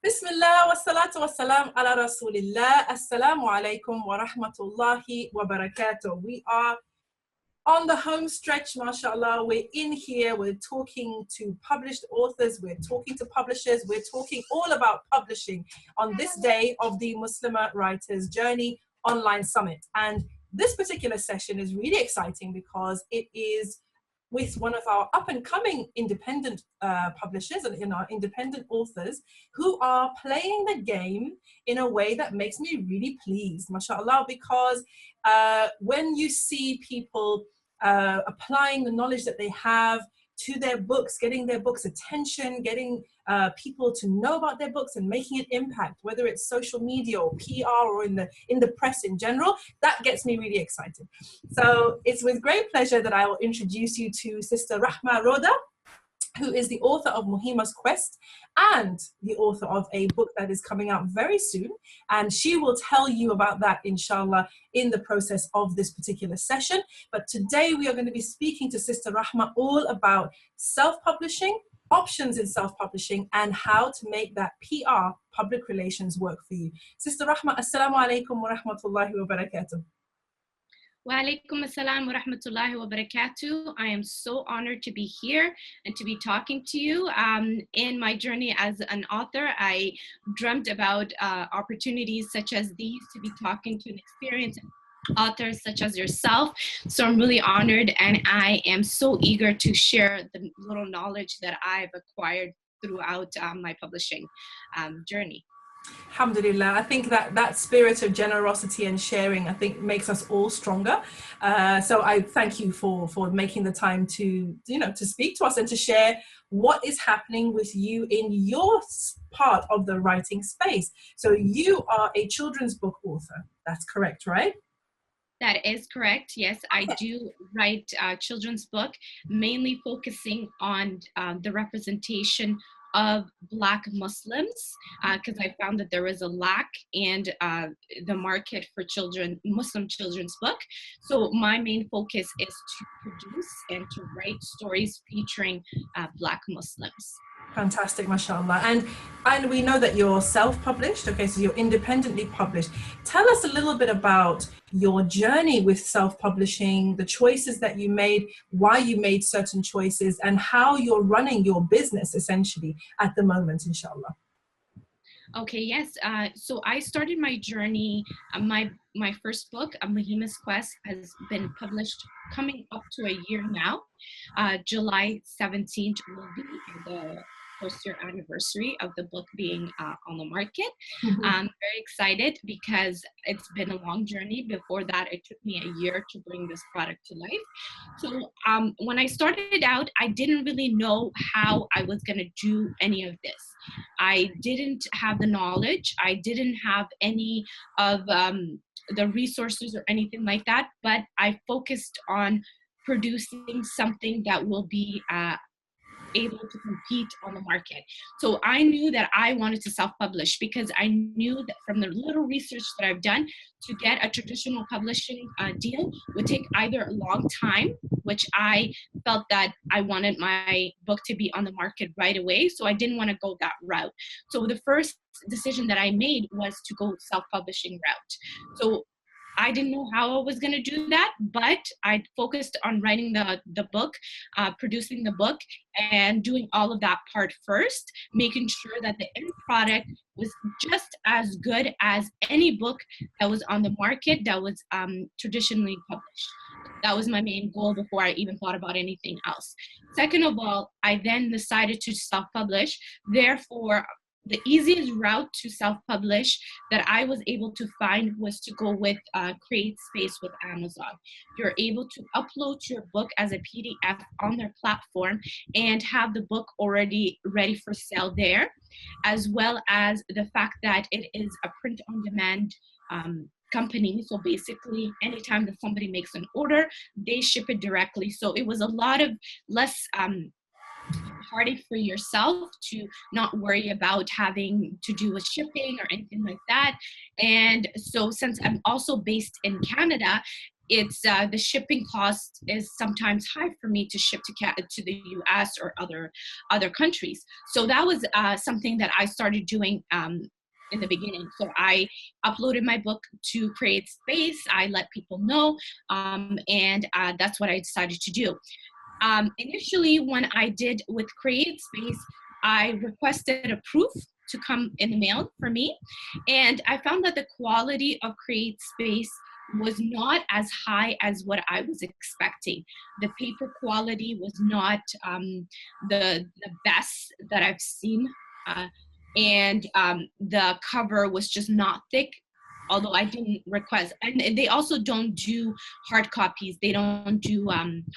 Bismillah wa salatu wa salam ala rasulillah. Assalamu alaikum wa rahmatullahi wa barakatuh. We are on the home stretch, mashallah. We're in here, we're talking to published authors, we're talking to publishers, we're talking all about publishing on this day of the Muslimah Writers Journey Online Summit. And this particular session is really exciting because it is with one of our up-and-coming independent publishers and our independent authors who are playing the game in a way that makes me really pleased, mashallah, because when you see people applying the knowledge that they have to their books, getting their books attention, getting people to know about their books and making an impact, whether it's social media or PR or in the press in general, that gets me really excited. So it's with great pleasure that I will introduce you to Sister Rahma Rodaah, who is the author of Muhima's Quest and the author of a book that is coming out very soon. And she will tell you about that, inshallah, in the process of this particular session. But today we are going to be speaking to Sister Rahma all about self-publishing, options in self-publishing, and how to make that PR, public relations, work for you. Sister Rahma, assalamu alaikum wa rahmatullahi wa barakatuh. Wa alaikum assalam wa rahmatullahi wa barakatuh. I am so honored to be here and to be talking to you. In my journey as an author, I dreamt about opportunities such as these to be talking to an experienced authors such as yourself. So I'm really honored, and I am so eager to share the little knowledge that I've acquired throughout my publishing journey. Alhamdulillah, I think that spirit of generosity and sharing, I think, makes us all stronger. So I thank you for making the time to speak to us and to share what is happening with you in your part of the writing space. So you are a children's book author. That's correct, right? That is correct. Yes, I do write children's book, mainly focusing on the representation of Black Muslims, because I found that there was a lack in the market for Muslim children's book. So my main focus is to produce and to write stories featuring Black Muslims. Fantastic, mashallah. And we know that you're self-published, okay, so you're independently published. Tell us a little bit about your journey with self-publishing, the choices that you made, why you made certain choices, and how you're running your business essentially at the moment, inshallah. Okay, yes. So I started my journey, my first book, Muhima's Quest, has been published coming up to a year now. July 17th will be the first year anniversary of the book being on the market. Mm-hmm. I'm very excited because it's been a long journey. Before that, it took me a year to bring this product to life. So when I started out, I didn't really know how I was going to do any of this. I didn't have the knowledge. I didn't have any of the resources or anything like that, but I focused on producing something that will be able to compete on the market. So I knew that I wanted to self-publish because I knew that from the little research that I've done, to get a traditional publishing deal would take either a long time, which I felt that I wanted my book to be on the market right away, so I didn't want to go that route. So the first decision that I made was to go self-publishing route. So I didn't know how I was going to do that, but I focused on writing the book, producing the book, and doing all of that part first, making sure that the end product was just as good as any book that was on the market that was traditionally published. That was my main goal before I even thought about anything else. Second of all, I then decided to self-publish. Therefore, the easiest route to self-publish that I was able to find was to go with Create Space with Amazon. You're able to upload your book as a PDF on their platform and have the book already ready for sale there, as well as the fact that it is a print-on-demand company. So basically, anytime that somebody makes an order, they ship it directly. So it was a lot of less heartache for yourself to not worry about having to do with shipping or anything like that. And so since I'm also based in Canada, it's the shipping cost is sometimes high for me to ship to the US or other countries. So that was something that I started doing in the beginning. So I uploaded my book to Create Space. I let people know, and that's what I decided to do. Initially, when I did with Create Space, I requested a proof to come in the mail for me, and I found that the quality of Create Space was not as high as what I was expecting. The paper quality was not the best that I've seen, and the cover was just not thick, although I didn't request. And they also don't do hard copies. They don't do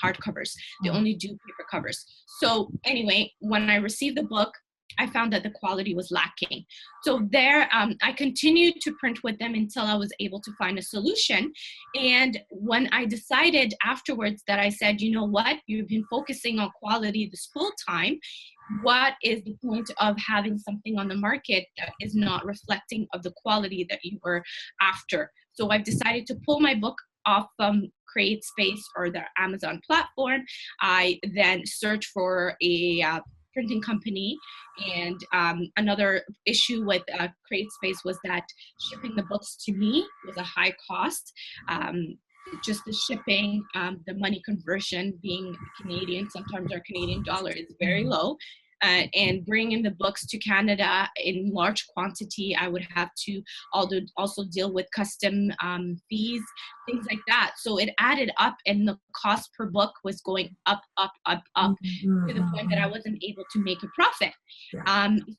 hardcovers. They only do paper covers. So anyway, when I received the book, I found that the quality was lacking. So there, I continued to print with them until I was able to find a solution. And when I decided afterwards that I said, you know what, you've been focusing on quality this whole time. What is the point of having something on the market that is not reflecting of the quality that you were after? So I've decided to pull my book off Create Space or the Amazon platform. I then search for a printing company, and another issue with Create Space was that shipping the books to me was a high cost. Just the shipping, the money conversion being Canadian, sometimes our Canadian dollar is very low. And bringing the books to Canada in large quantity, I would have to also deal with custom fees, things like that. So it added up, and the cost per book was going up to the point that I wasn't able to make a profit.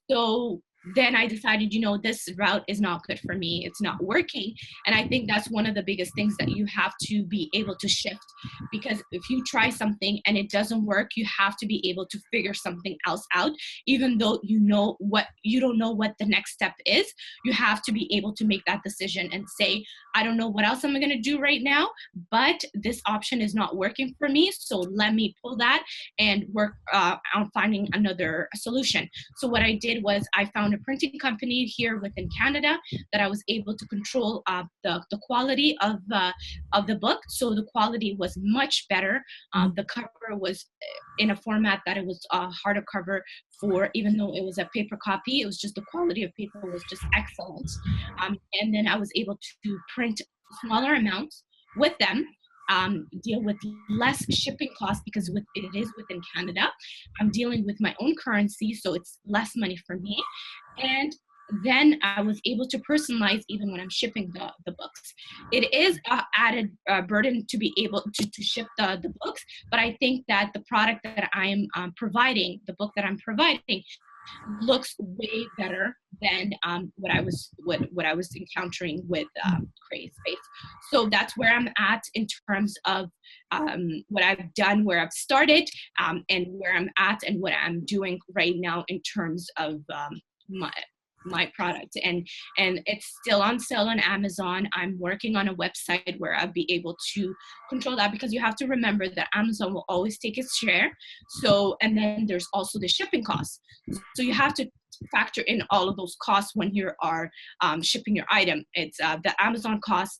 So then I decided, you know, this route is not good for me. It's not working. And I think that's one of the biggest things that you have to be able to shift, because if you try something and it doesn't work, you have to be able to figure something else out. Even though you don't know what the next step is, you have to be able to make that decision and say, I don't know what else I'm going to do right now, but this option is not working for me. So let me pull that and work on finding another solution. So what I did was I found a printing company here within Canada that I was able to control the quality of the book. So the quality was much better. The cover was in a format that it was a harder cover for, even though it was a paper copy, it was just the quality of paper was just excellent. And then I was able to print smaller amounts with them, deal with less shipping costs because it is within Canada. I'm dealing with my own currency, so it's less money for me. And then I was able to personalize even when I'm shipping the books. It is an added burden to be able to ship the books, but I think that the product that I am providing, the book that I'm providing, looks way better than what I was encountering with Create Space. So that's where I'm at in terms of what I've done, where I've started, and where I'm at, and what I'm doing right now in terms of my product. And it's still on sale on Amazon. I'm working on a website where I'll be able to control that, because you have to remember that Amazon will always take its share. So, and then there's also the shipping costs. So you have to factor in all of those costs when you are shipping your item. It's the Amazon cost,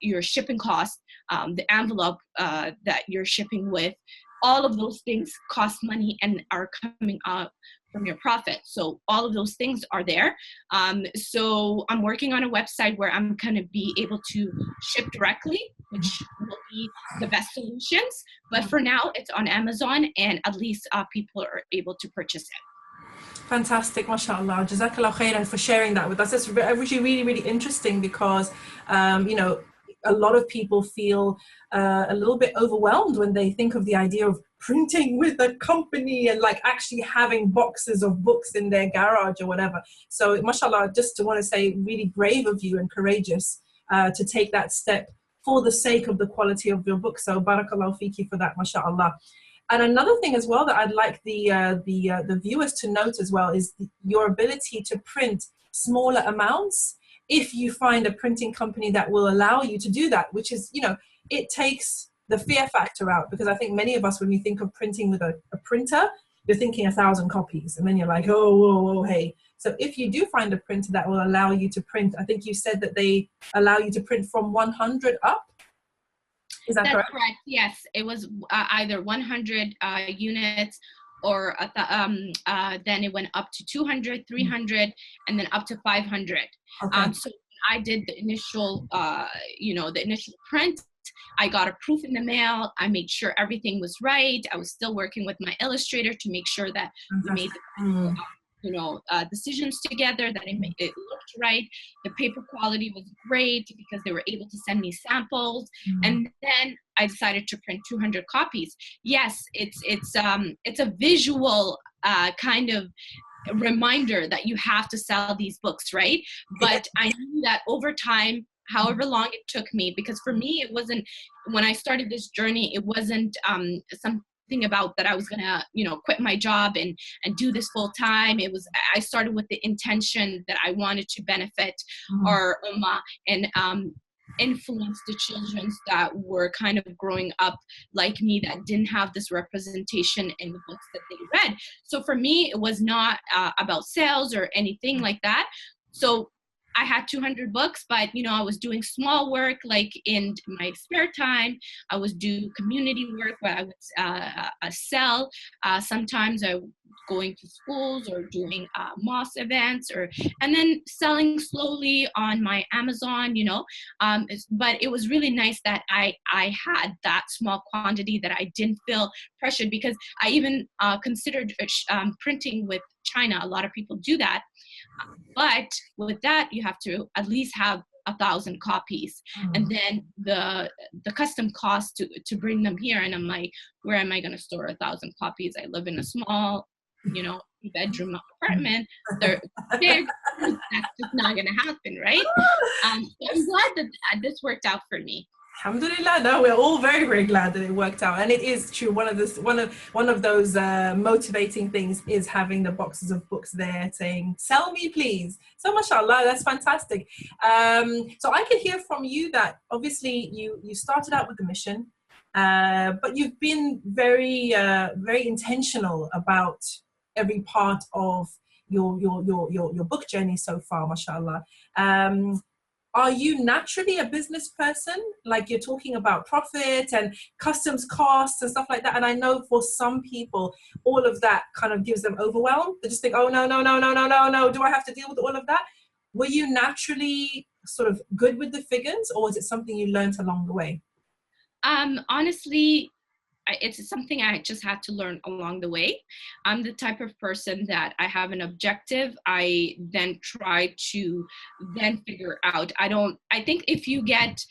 your shipping cost, the envelope that you're shipping with. All of those things cost money and are coming up from your profit. So all of those things are there. So I'm working on a website where I'm going to be able to ship directly, which will be the best solutions. But for now, it's on Amazon, and at least people are able to purchase it. Fantastic, mashallah. Jazakallah khairan for sharing that with us. It's actually really, really interesting because, you know, a lot of people feel a little bit overwhelmed when they think of the idea of printing with a company and like actually having boxes of books in their garage or whatever. So mashallah, just to want to say, really brave of you and courageous to take that step for the sake of the quality of your book. So barakallahu fiki for that, mashallah. And another thing as well that I'd like the viewers to note as well is your ability to print smaller amounts if you find a printing company that will allow you to do that, which is, you know, it takes the fear factor out, because I think many of us, when we think of printing with a printer, you're thinking 1,000 copies, and then you're like, oh, whoa, whoa, hey. So if you do find a printer that will allow you to print, I think you said that they allow you to print from 100 up? Is that That's correct? correct. Yes, it was either 100 units, or then it went up to 200, 300, and then up to 500. Okay. So I did the initial, the initial print. I got a proof in the mail. I made sure everything was right. I was still working with my illustrator to make sure that we made the decisions together, that it looked right. The paper quality was great because they were able to send me samples. And then I decided to print 200 copies. Yes, it's a visual kind of reminder that you have to sell these books, right? But I knew that over time, however long it took me, because for me, it wasn't, when I started this journey, it wasn't something about that I was gonna, quit my job and do this full time. It was, I started with the intention that I wanted to benefit our ummah and influence the children that were kind of growing up like me, that didn't have this representation in the books that they read. So for me, it was not about sales or anything like that. So I had 200 books, but I was doing small work, like in my spare time. I was doing community work where I would sell. Sometimes I was going to schools or doing mosque events, and then selling slowly on my Amazon. But it was really nice that I had that small quantity, that I didn't feel pressured, because I even considered printing with China. A lot of people do that. But with that, you have to at least have 1,000 copies, and then the custom cost to bring them here. And I'm like, where am I going to store 1,000 copies? I live in a small, bedroom apartment. They're big. That's just not going to happen, right? So I'm glad that this worked out for me. Alhamdulillah, no, we're all very, very glad that it worked out, and it is true. One of those motivating things is having the boxes of books there saying, "Sell me, please." So, mashallah, that's fantastic. So I can hear from you that obviously you started out with the mission, but you've been very, very intentional about every part of your book journey so far, mashallah. Are you naturally a business person? Like, you're talking about profit and customs costs and stuff like that. And I know for some people, all of that kind of gives them overwhelmed. They just think, oh, no. Do I have to deal with all of that? Were you naturally sort of good with the figures, or was it something you learned along the way? Honestly, it's something I just had to learn along the way. I'm the type of person that I have an objective. I then try to then figure out. I think if you get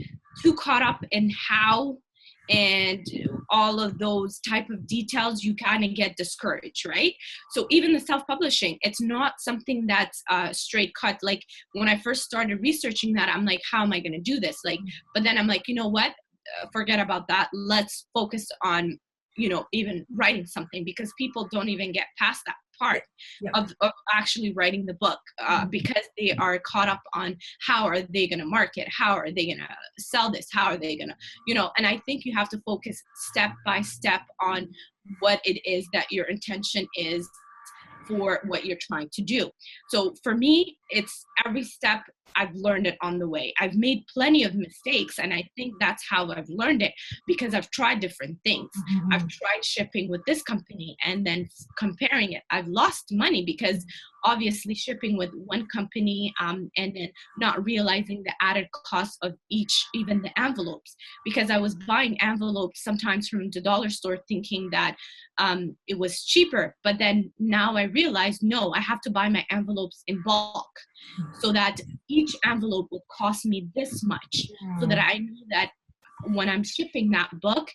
too caught up in how and all of those type of details, you kind of get discouraged, right? So even the self-publishing, it's not something that's straight cut. Like when I first started researching that, I'm like, how am I going to do this? But then I'm like, you know what? Forget about that. Let's focus on, even writing something, because people don't even get past that part of actually writing the book because they are caught up on how are they going to market, how are they going to sell this, how are they going to, and I think you have to focus step by step on what it is that your intention is for what you're trying to do. So for me, it's every step I've learned it on the way. I've made plenty of mistakes, and I think that's how I've learned it, because I've tried different things. I've tried shipping with this company and then comparing it. I've lost money because obviously shipping with one company and then not realizing the added cost of each, even the envelopes, because I was buying envelopes sometimes from the dollar store thinking that it was cheaper. But then now I realize, no, I have to buy my envelopes in bulk, so that each envelope would cost me this much, so that I knew that when I'm shipping that book,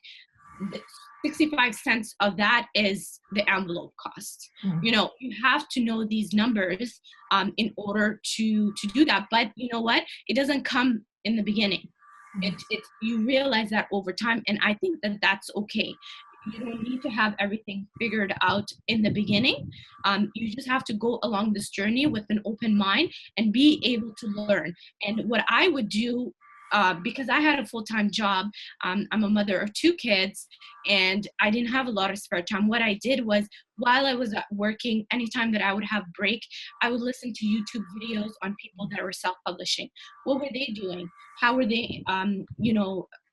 65 cents of that is the envelope cost. You have to know these numbers in order to do that. But you know what? It doesn't come in the beginning. You realize that over time, and I think that that's okay. You don't need to have everything figured out in the beginning. You just have to go along this journey with an open mind and be able to learn. And what I would do, because I had a full-time job, I'm a mother of 2 kids, and I didn't have a lot of spare time. What I did was, while I was working, anytime that I would have break, I would listen to YouTube videos on people that were self-publishing. What were they doing? How were they,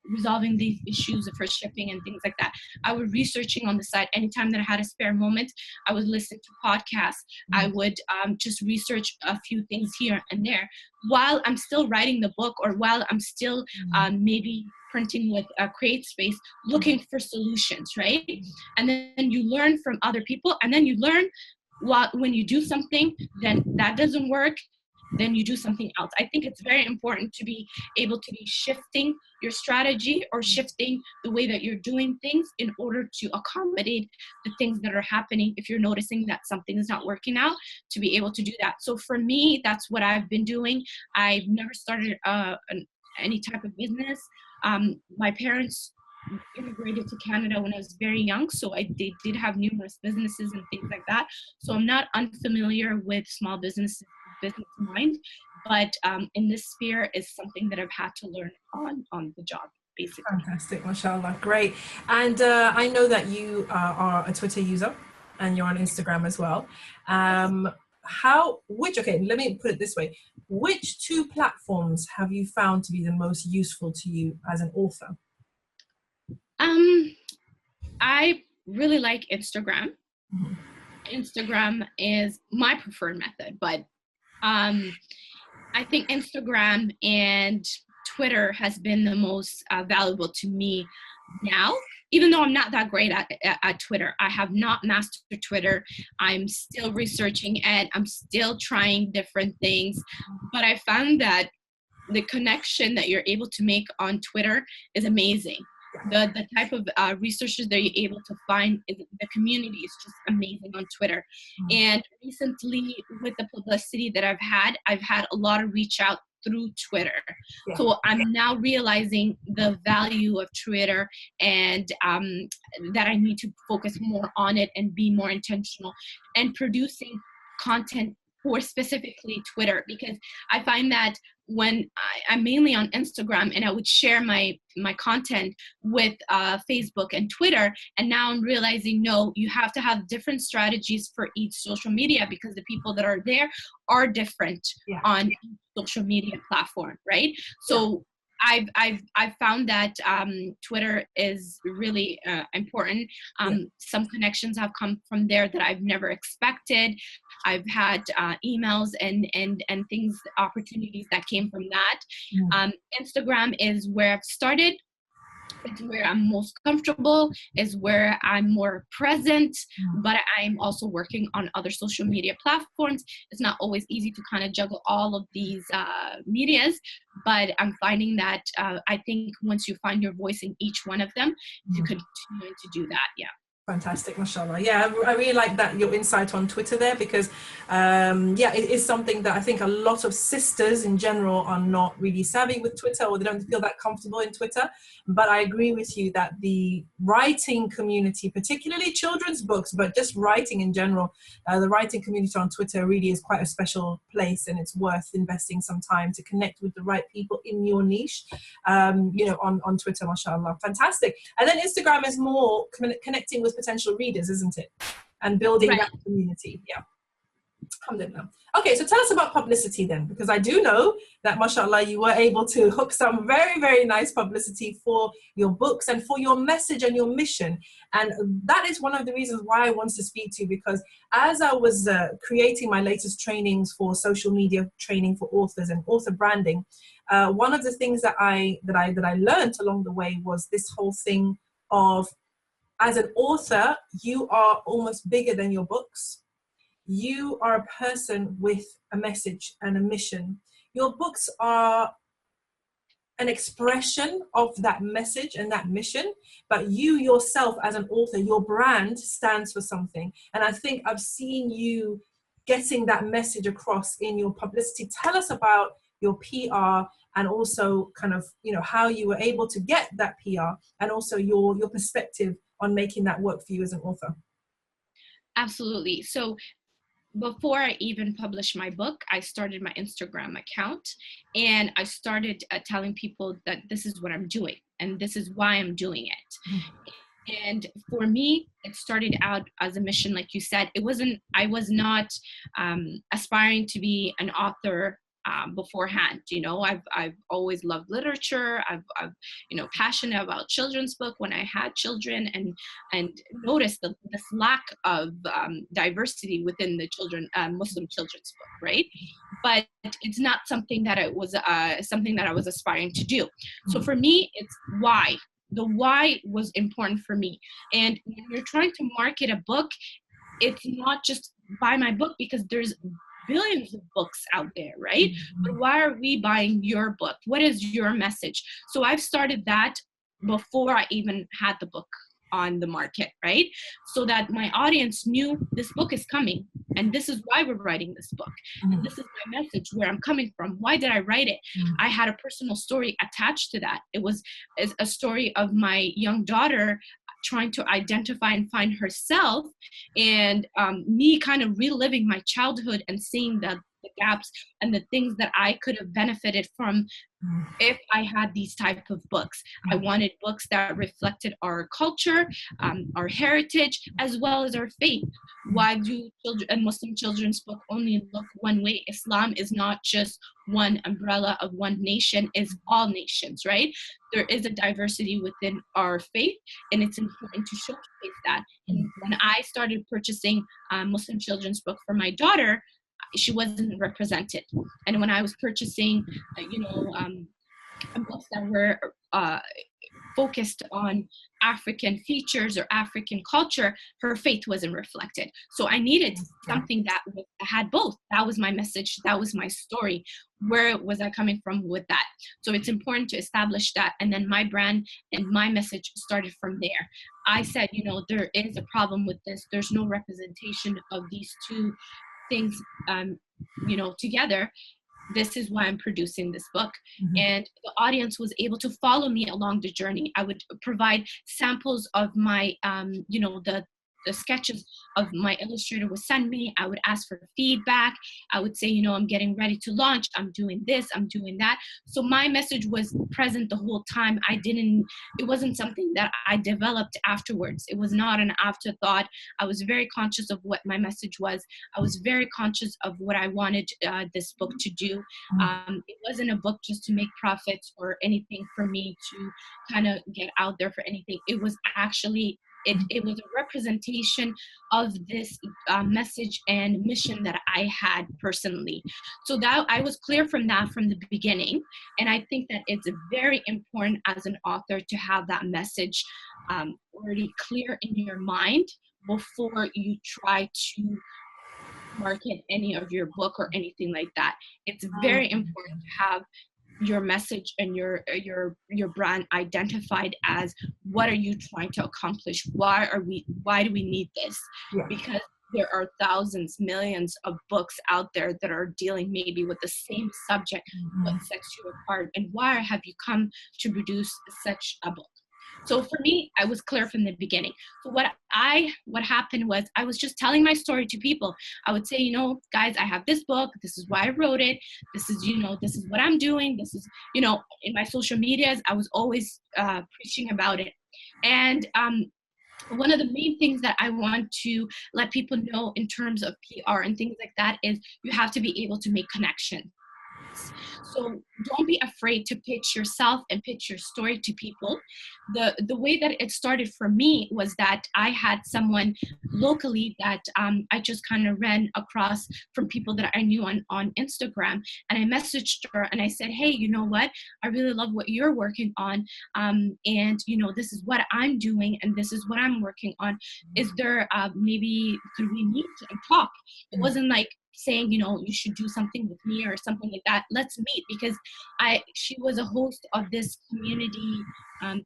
resolving these issues for shipping and things like that. I was researching on the side. Anytime that I had a spare moment, I would listen to podcasts. I would just research a few things here and there while I'm still writing the book, or while I'm still maybe printing with Create Space, looking for solutions, right? And then you learn from other people, and then you learn when you do something, then that doesn't work, then you do something else. I think it's very important to be able to be shifting your strategy or shifting the way that you're doing things in order to accommodate the things that are happening. If you're noticing that something is not working out, to be able to do that. So for me, that's what I've been doing. I've never started any type of business. My parents immigrated to Canada when I was very young, so they did have numerous businesses and things like that. So I'm not unfamiliar with small business mind, but in this sphere is something that I've had to learn on the job, basically. Fantastic, mashallah, great. And I know that you are a Twitter user and you're on Instagram as well. Okay, let me put it this way. Which two platforms have you found to be the most useful to you as an author? I really like Instagram. Instagram is my preferred method, but I think Instagram and Twitter has been the most valuable to me now, even though I'm not that great at Twitter. I have not mastered Twitter. I'm still researching it. I'm still trying different things, but I found that the connection that you're able to make on Twitter is amazing. The type of researchers that you're able to find, the community is just amazing on Twitter. And recently, with the publicity that I've had a lot of reach out through Twitter. So I'm now realizing the value of Twitter, and that I need to focus more on it and be more intentional and producing content for specifically Twitter, because I find that when I'm mainly on Instagram and I would share my content with Facebook and Twitter, and now I'm realizing, no, you have to have different strategies for each social media, because the people that are there are different on each social media platform, right? So I've found that Twitter is really important. Some connections have come from there that I've never expected. I've had emails and things, opportunities that came from that. Instagram is where I've started. It's where I'm most comfortable, is where I'm more present, but I'm also working on other social media platforms. It's not always easy to kind of juggle all of these medias, but I'm finding that I think once you find your voice in each one of them, you continue to do that. Fantastic, mashallah. Yeah, I really like that, your insight on Twitter there, because it is something that I think a lot of sisters in general are not really savvy with Twitter, or they don't feel that comfortable in Twitter. But I agree with you that the writing community, particularly children's books, but just writing in general, the writing community on Twitter really is quite a special place, and it's worth investing some time to connect with the right people in your niche, on Twitter, mashallah. Fantastic. And then Instagram is more connecting with potential readers, isn't it? And building that community. Alhamdulillah. Okay, so tell us about publicity then, because I do know that, mashallah, you were able to hook some very, very nice publicity for your books and for your message and your mission. And that is one of the reasons why I wanted to speak to you, because as I was creating my latest trainings for social media training for authors and author branding, one of the things that I learned along the way was this whole thing of, as an author, you are almost bigger than your books. You are a person with a message and a mission. Your books are an expression of that message and that mission, but you yourself as an author, your brand stands for something. And I think I've seen you getting that message across in your publicity. Tell us about your PR, and also kind of, how you were able to get that PR, and also your perspective on making that work for you as an author. Absolutely. So before I even published my book, I started my Instagram account, and I started telling people that this is what I'm doing and this is why I'm doing it. And for me, it started out as a mission, like you said. I was not aspiring to be an author beforehand. You know, I've always loved literature. I've passionate about children's book when I had children, and noticed this lack of diversity within the Muslim children's book, right? But it's not something that I was aspiring to do. So for me, it's why. The why was important for me. And when you're trying to market a book, it's not just buy my book, because there's billions of books out there, right? But why are we buying your book? What is your message? So I've started that before I even had the book on the market, right? So that my audience knew this book is coming, and this is why we're writing this book. And this is my message, where I'm coming from. Why did I write it? I had a personal story attached to that. It was a story of my young daughter trying to identify and find herself, and me kind of reliving my childhood and seeing the gaps and the things that I could have benefited from if I had these type of books. I wanted books that reflected our culture, our heritage, as well as our faith. Why do Muslim children's book only look one way? Islam is not just one umbrella of one nation, is all nations, right? There is a diversity within our faith, and it's important to showcase that. And when I started purchasing Muslim children's book for my daughter, she wasn't represented. And when I was purchasing, books that were focused on African features or African culture, her faith wasn't reflected. So I needed something that had both. That was my message. That was my story. Where was I coming from with that? So it's important to establish that. And then my brand and my message started from there. I said, there is a problem with this. There's no representation of these two things, together. This is why I'm producing this book. And the audience was able to follow me along the journey. I would provide samples of my, the sketches of my illustrator would send me. I would ask for feedback. I would say, I'm getting ready to launch. I'm doing this, I'm doing that. So my message was present the whole time. It wasn't something that I developed afterwards. It was not an afterthought. I was very conscious of what my message was. I was very conscious of what I wanted this book to do. It wasn't a book just to make profits or anything for me to kind of get out there for anything. It was actually it was a representation of this message and mission that I had personally. So that I was clear from that from the beginning. And I think that it's very important as an author to have that message already clear in your mind before you try to market any of your book or anything like that. It's very important to have your message and your brand identified as what are you trying to accomplish? Why do we need this? Because there are thousands, millions of books out there that are dealing maybe with the same subject. What sets you apart, and why have you come to produce such a book? So for me, I was clear from the beginning. So what happened was I was just telling my story to people. I would say, guys, I have this book. This is why I wrote it. This is, this is what I'm doing. This is, in my social medias, I was always preaching about it. And one of the main things that I want to let people know in terms of PR and things like that is you have to be able to make connections. So don't be afraid to pitch yourself and pitch your story to people. The way that it started for me was that I had someone locally that I just kind of ran across from people that I knew on Instagram. And I messaged her and I said, hey, you know what? I really love what you're working on. And, this is what I'm doing and this is what I'm working on. Is there maybe could we meet and talk? It wasn't like saying, you should do something with me or something like that. Let's meet, because she was a host of this community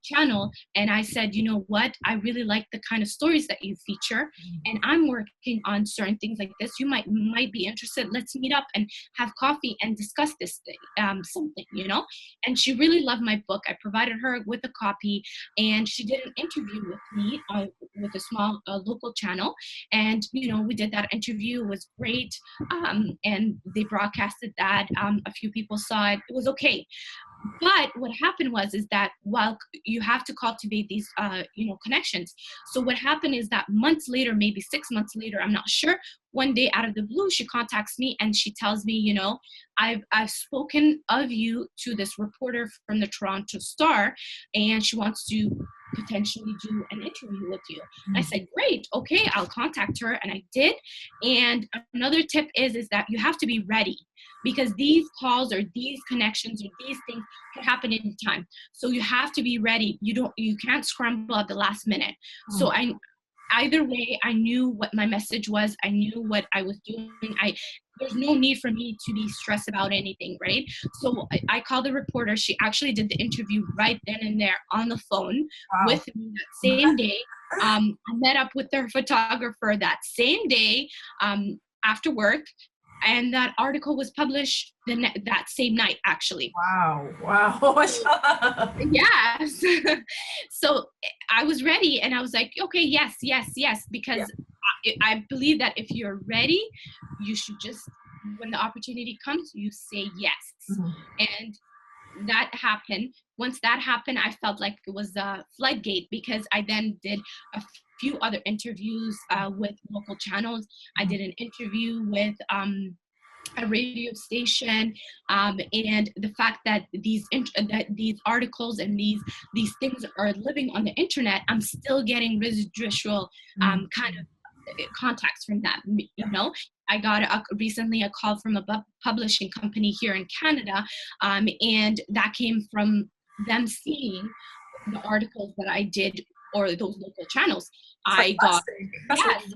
channel, and I said, you know what, I really like the kind of stories that you feature, and I'm working on certain things like this. You might be interested. Let's meet up and have coffee and discuss this thing, something, And she really loved my book. I provided her with a copy, and she did an interview with me with a small local channel, and we did that interview. It was great, and they broadcasted that. A few people saw it. It was okay. But what happened is that while you have to cultivate these, connections. So what happened is that months later, maybe 6 months later, I'm not sure, one day out of the blue, she contacts me and she tells me, I've spoken of you to this reporter from the Toronto Star, and she wants to potentially do an interview with you. And I said, great, okay, I'll contact her. And I did. And another tip is that you have to be ready, because these calls or these connections or these things can happen anytime. So you have to be ready. You can't scramble at the last minute. So either way, I knew what my message was. I knew what I was doing. There's no need for me to be stressed about anything, right? So I called the reporter. She actually did the interview right then and there on the phone with me that same day. I met up with their photographer that same day after work. And that article was published that same night, actually. Wow. Yes. So I was ready, and I was like, okay, yes, because I believe that if you're ready, you should just, when the opportunity comes, you say yes. And that happened. Once that happened, I felt like it was a floodgate, because I then did a few other interviews with local channels. I did an interview with a radio station, and the fact that these articles and these things are living on the internet, I'm still getting residual kind of contacts from that. I got recently a call from a publishing company here in Canada, and that came from them seeing the articles that I did, or those local channels. That's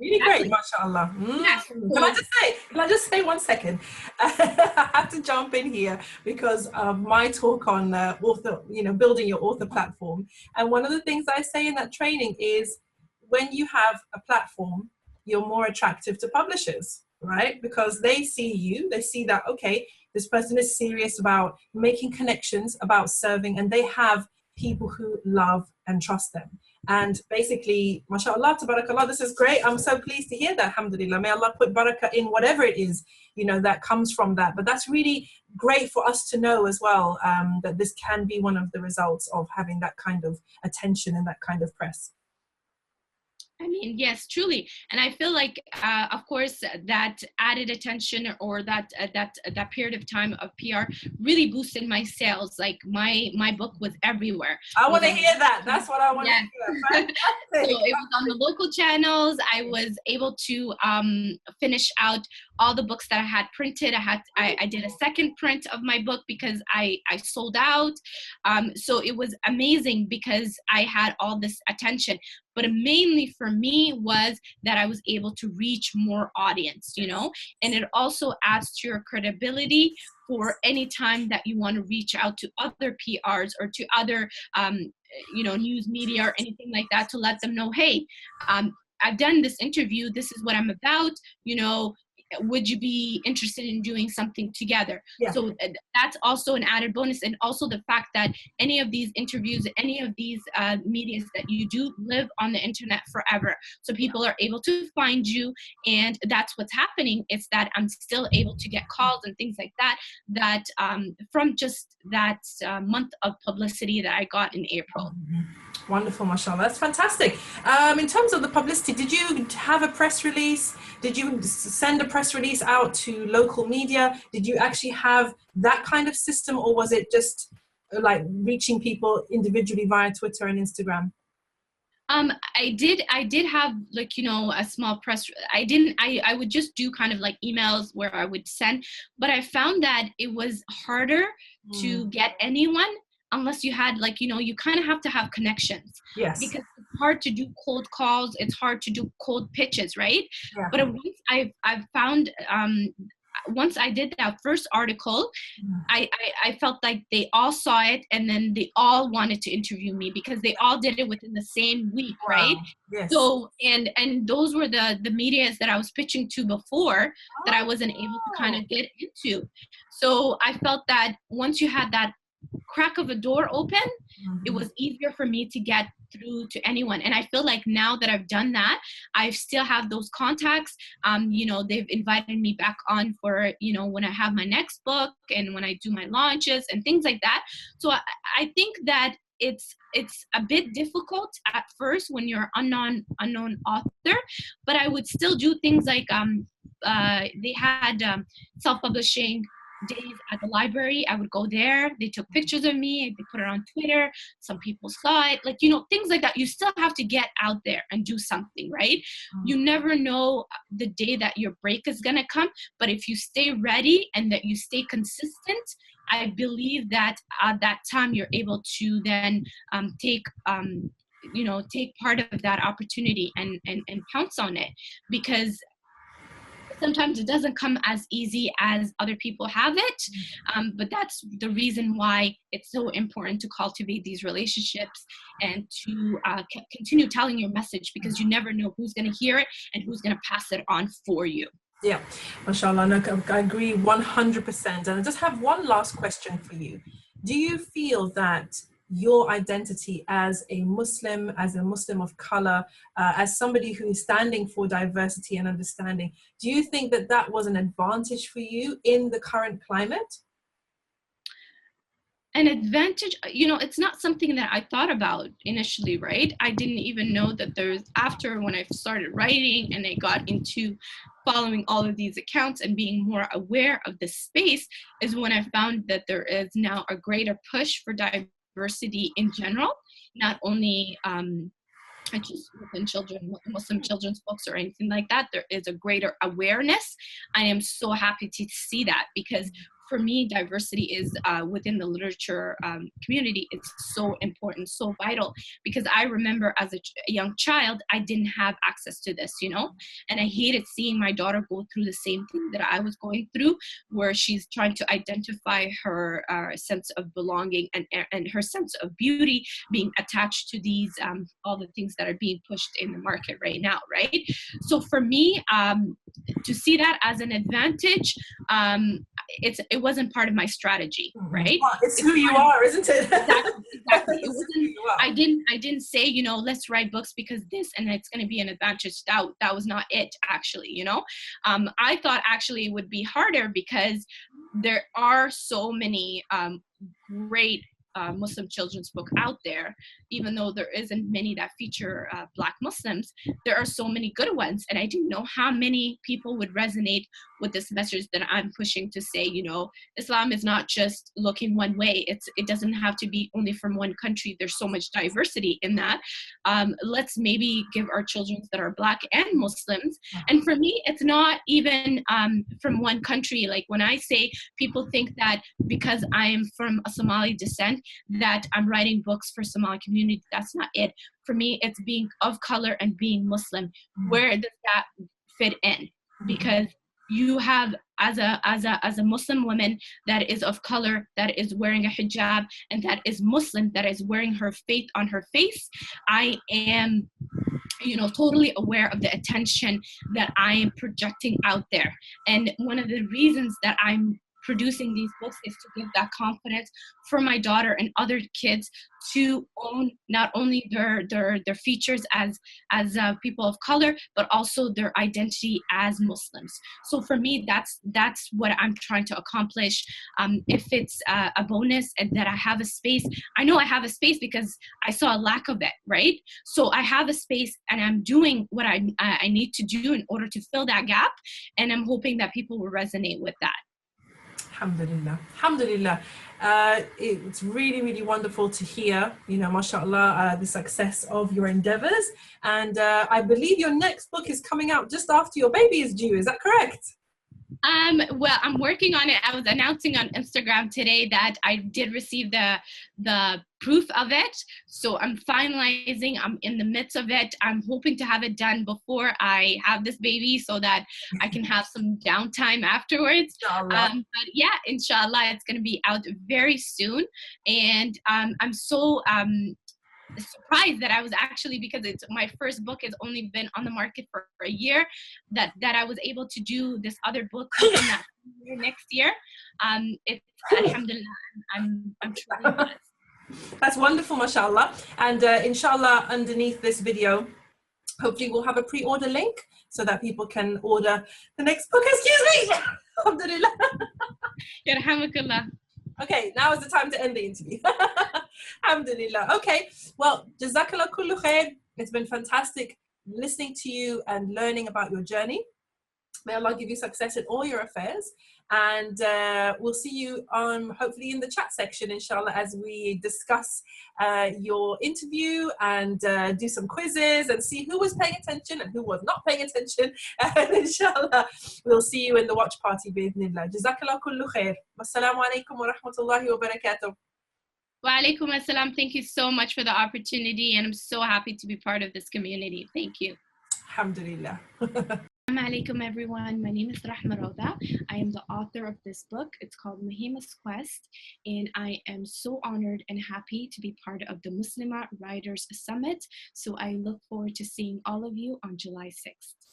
really great, mashallah. Yes. Can I just say 1 second? I have to jump in here because of my talk on author, building your author platform. And one of the things I say in that training is, when you have a platform, you're more attractive to publishers, right? Because they see that, okay, this person is serious about making connections, about serving, and they have people who love and trust them. And basically, mashallah, tabarakallah, this is great. I'm so pleased to hear that, alhamdulillah. May Allah put barakah in whatever it is, that comes from that. But that's really great for us to know as well, that this can be one of the results of having that kind of attention and that kind of press. I mean, yes, truly. And I feel like, of course, that added attention or that period of time of PR really boosted my sales. Like my book was everywhere. I want to hear that. That's what I want to hear. So it was on the local channels. I was able to finish out all the books that I had printed. I did a second print of my book because I sold out. So it was amazing because I had all this attention. But mainly for me was that I was able to reach more audience, and it also adds to your credibility for any time that you want to reach out to other PRs or to other, news media or anything like that, to let them know, hey, I've done this interview. This is what I'm about. Would you be interested in doing something together? Yeah. So that's also an added bonus. And also the fact that any of these interviews, any of these medias that you do live on the internet forever. So people are able to find you, and that's what's happening. It's that I'm still able to get calls and things like that, from just that month of publicity that I got in April. Wonderful, mashallah. That's fantastic. In terms of the publicity, did you have a press release? Did you send a press release out to local media? Did you actually have that kind of system, or was it just like reaching people individually via Twitter and Instagram? I did have a small press. I would just do kind of like emails where I would send, but I found that it was harder to get anyone unless you had you kind of have to have connections. Yes. Because it's hard to do cold calls. It's hard to do cold pitches, right? Yeah. But once I've found, once I did that first article, I felt like they all saw it, and then they all wanted to interview me because they all did it within the same week, right? Yes. So, and those were the medias that I was pitching to before that I wasn't able to kind of get into. So I felt that once you had that crack of a door open, it was easier for me to get through to anyone. And I feel like now that I've done that, I still have those contacts. You know, they've invited me back on for, you know, when I have my next book and when I do my launches and things like that. So I think that it's a bit difficult at first when you're unknown author, but I would still do things like they had self-publishing days at the library. I would go there, they took pictures of me, they put it on Twitter, some people saw it, like, you know, things like that. You still have to get out there and do something, right? You never know the day that your break is gonna come, but if you stay ready and that you stay consistent, I believe that at that time you're able to then take part of that opportunity and pounce on it, because sometimes it doesn't come as easy as other people have it, but that's the reason why it's so important to cultivate these relationships and to continue telling your message, because you never know who's going to hear it and who's going to pass it on for you. Yeah, mashallah, no, I agree 100%. And I just have one last question for you. Do you feel that your identity as a Muslim of color, as somebody who is standing for diversity and understanding, do you think that that was an advantage for you in the current climate? An advantage, you know, it's not something that I thought about initially, right? I didn't even know that after when I started writing and I got into following all of these accounts and being more aware of the space, is when I found that there is now a greater push for diversity in general, not only just within Muslim children's books or anything like that. There is a greater awareness. I am so happy to see that, because for me, diversity is within the literature community. It's so important, so vital, because I remember as a young child, I didn't have access to this, you know, and I hated seeing my daughter go through the same thing that I was going through, where she's trying to identify her sense of belonging and her sense of beauty being attached to these, all the things that are being pushed in the market right now, right? So for me, to see that as an advantage, it wasn't part of my strategy, right? Oh, it's who you are, isn't it? Exactly. It wasn't. I didn't say, you know, let's write books because this and it's going to be an advantage. That was not it, actually. You know, I thought actually it would be harder because there are so many great Muslim children's book out there. Even though there isn't many that feature Black Muslims, there are so many good ones, and I didn't know how many people would resonate with this message that I'm pushing to say, you know, Islam is not just looking one way. It doesn't have to be only from one country. There's so much diversity in that. Let's maybe give our children that are Black and Muslims. And for me, it's not even from one country. Like when I say, people think that because I am from a Somali descent, that I'm writing books for Somali community. That's not it. For me, it's being of color and being Muslim. Where does that fit in? Because you have, as a Muslim woman that is of color, that is wearing a hijab, and that is Muslim, that is wearing her faith on her face, I am, you know, totally aware of the attention that I am projecting out there. And one of the reasons that I'm producing these books is to give that confidence for my daughter and other kids to own not only their features as people of color, but also their identity as Muslims. So for me, that's what I'm trying to accomplish. If it's a bonus and that I have a space, I know I have a space because I saw a lack of it, right? So I have a space and I'm doing what I need to do in order to fill that gap, and I'm hoping that people will resonate with that. Alhamdulillah. Alhamdulillah. It's really, really wonderful to hear, you know, mashallah, the success of your endeavors. And I believe your next book is coming out just after your baby is due. Is that correct? Well, I'm working on it. I was announcing on Instagram today that I did receive the proof of it. So I'm finalizing. I'm in the midst of it. I'm hoping to have it done before I have this baby so that I can have some downtime afterwards. But yeah, inshallah, it's going to be out very soon. And I'm so surprised that I was actually, because it's my first book has only been on the market for a year, that I was able to do this other book in that year, next year. It's alhamdulillah, I'm truly blessed. That's wonderful, mashallah. And inshallah, underneath this video, hopefully we'll have a pre-order link so that people can order the next book. Excuse me. Alhamdulillah. Yarhamakallah. Okay, now is the time to end the interview. Alhamdulillah. Okay, well, jazakallah kullu khair. It's been fantastic listening to you and learning about your journey. May Allah give you success in all your affairs. And we'll see you hopefully in the chat section, inshallah, as we discuss your interview and do some quizzes and see who was paying attention and who was not paying attention. And inshallah, we'll see you in the watch party, bi'idhnillah. Jazakallah kullu khair. Wassalamu alaikum wa rahmatullahi wa barakatuh. Wa alaikum assalam. Thank you so much for the opportunity, and I'm so happy to be part of this community. Thank you. Alhamdulillah. Assalamu alaikum, everyone. My name is Rahma Rodaah. I am the author of this book. It's called Muhima's Quest, and I am so honored and happy to be part of the Muslimah Writers Summit. So I look forward to seeing all of you on July 6th.